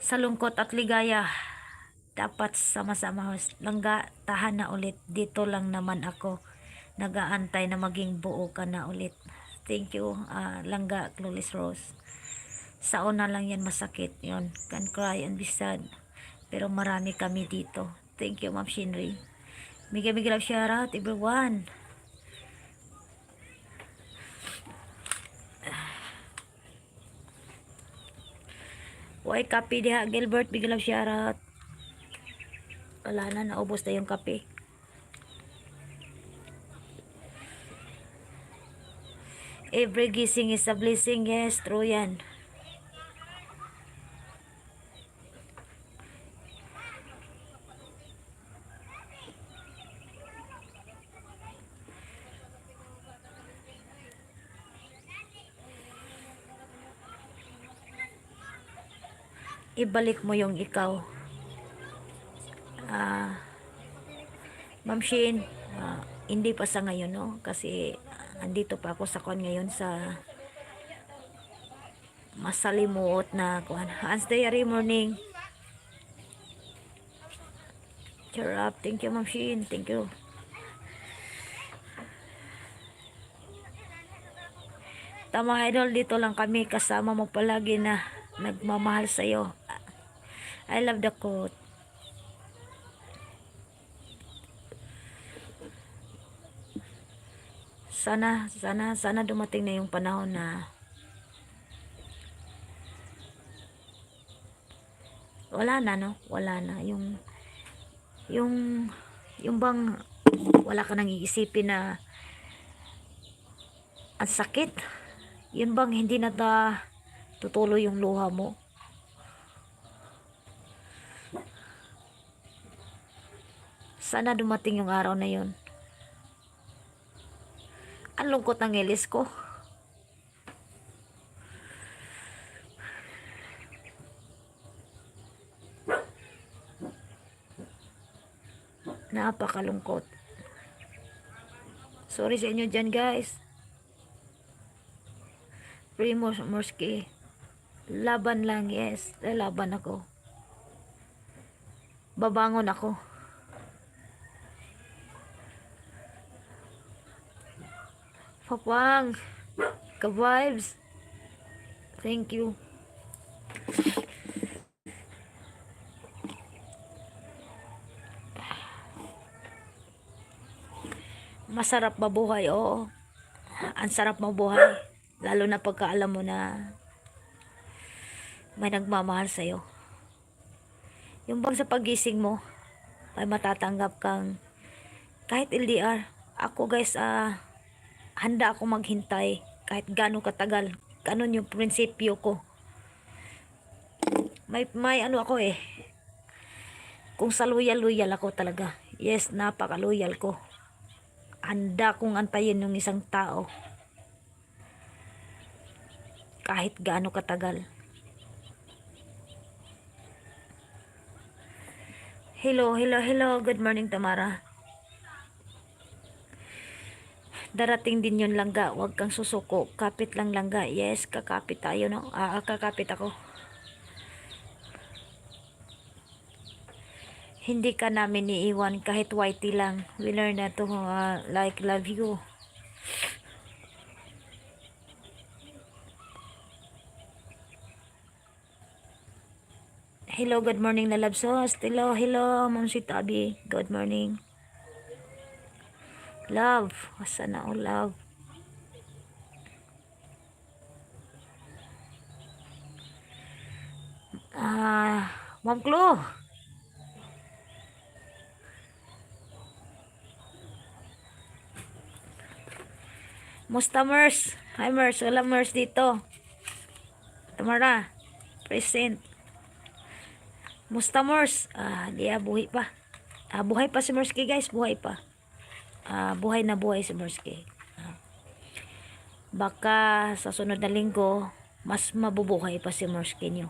Sa lungkot at ligaya, dapat sama-sama langga, tahan na ulit. Dito lang naman ako nagaantay na maging buo ka na ulit. Thank you, langga, Clueless Rose. Sa una lang yan masakit yon, can cry and be sad, pero marami kami dito. Thank you, Ma'am Shinri. Mega love shoutout everyone. Why kape diha Gilbert, big love shoutout. Wala na, naubos na yung kape. Every gising is a blessing. Yes, true yan. Ibalik mo yung ikaw. Ma'am Shin, hindi pa sa ngayon, no? Kasi andito pa ako sa kon ngayon sa masalimuot na kuan. Hans Diary morning. Cheer up. Thank you, Ma'am Shin. Thank you. Tama, idol, dito lang kami kasama mo palagi na nagmamahal sa'yo. I love the quote. Sana dumating na yung panahon na wala na, no? Wala na yung bang wala ka nang iisipin na ang sakit. Yun bang hindi na tutuloy yung luha mo. Sana dumating yung araw na yun. Ang lungkot ng ilis ko. Napakalungkot. Sorry sa inyo dyan, guys. Primo Morski. Laban lang, yes. Laban ako. Babangon ako. Papang. Ka-vibes. Thank you. Masarap mabuhay, oo. Ang sarap mabuhay. Lalo na pagka alam mo na may nagmamahal sa'yo. Yung bang sa pagising mo, may matatanggap kang kahit LDR. Ako, guys, handa ako maghintay kahit gaano katagal. Ganun yung prinsipyo ko. May ano ako eh. Kung sa loyal ako talaga. Yes, napaka-loyal ko. Handa kong antayin yung isang tao. Kahit gaano katagal. Hello. Good morning, Tamara. Darating din yun, langga. Huwag kang susuko. Kapit lang, langga. Yes, kakapit tayo, no? Kakapit ako. Hindi ka namin iiwan kahit whitey lang. We learn na to, like, love you. Hello, good morning na love sauce. Hello, Ma'am si Tabi. Good morning. Love. Asa na o love? Ma'am Klo. Musta Mers? Hi Mers. Wala Mers dito. Tamara. Present. Musta Mers? Buhay pa. Buhay pa si Merski, guys. Buhay pa. Buhay na buhay si Merski. Baka sa sunod na linggo, mas mabubuhay pa si Merski nyo.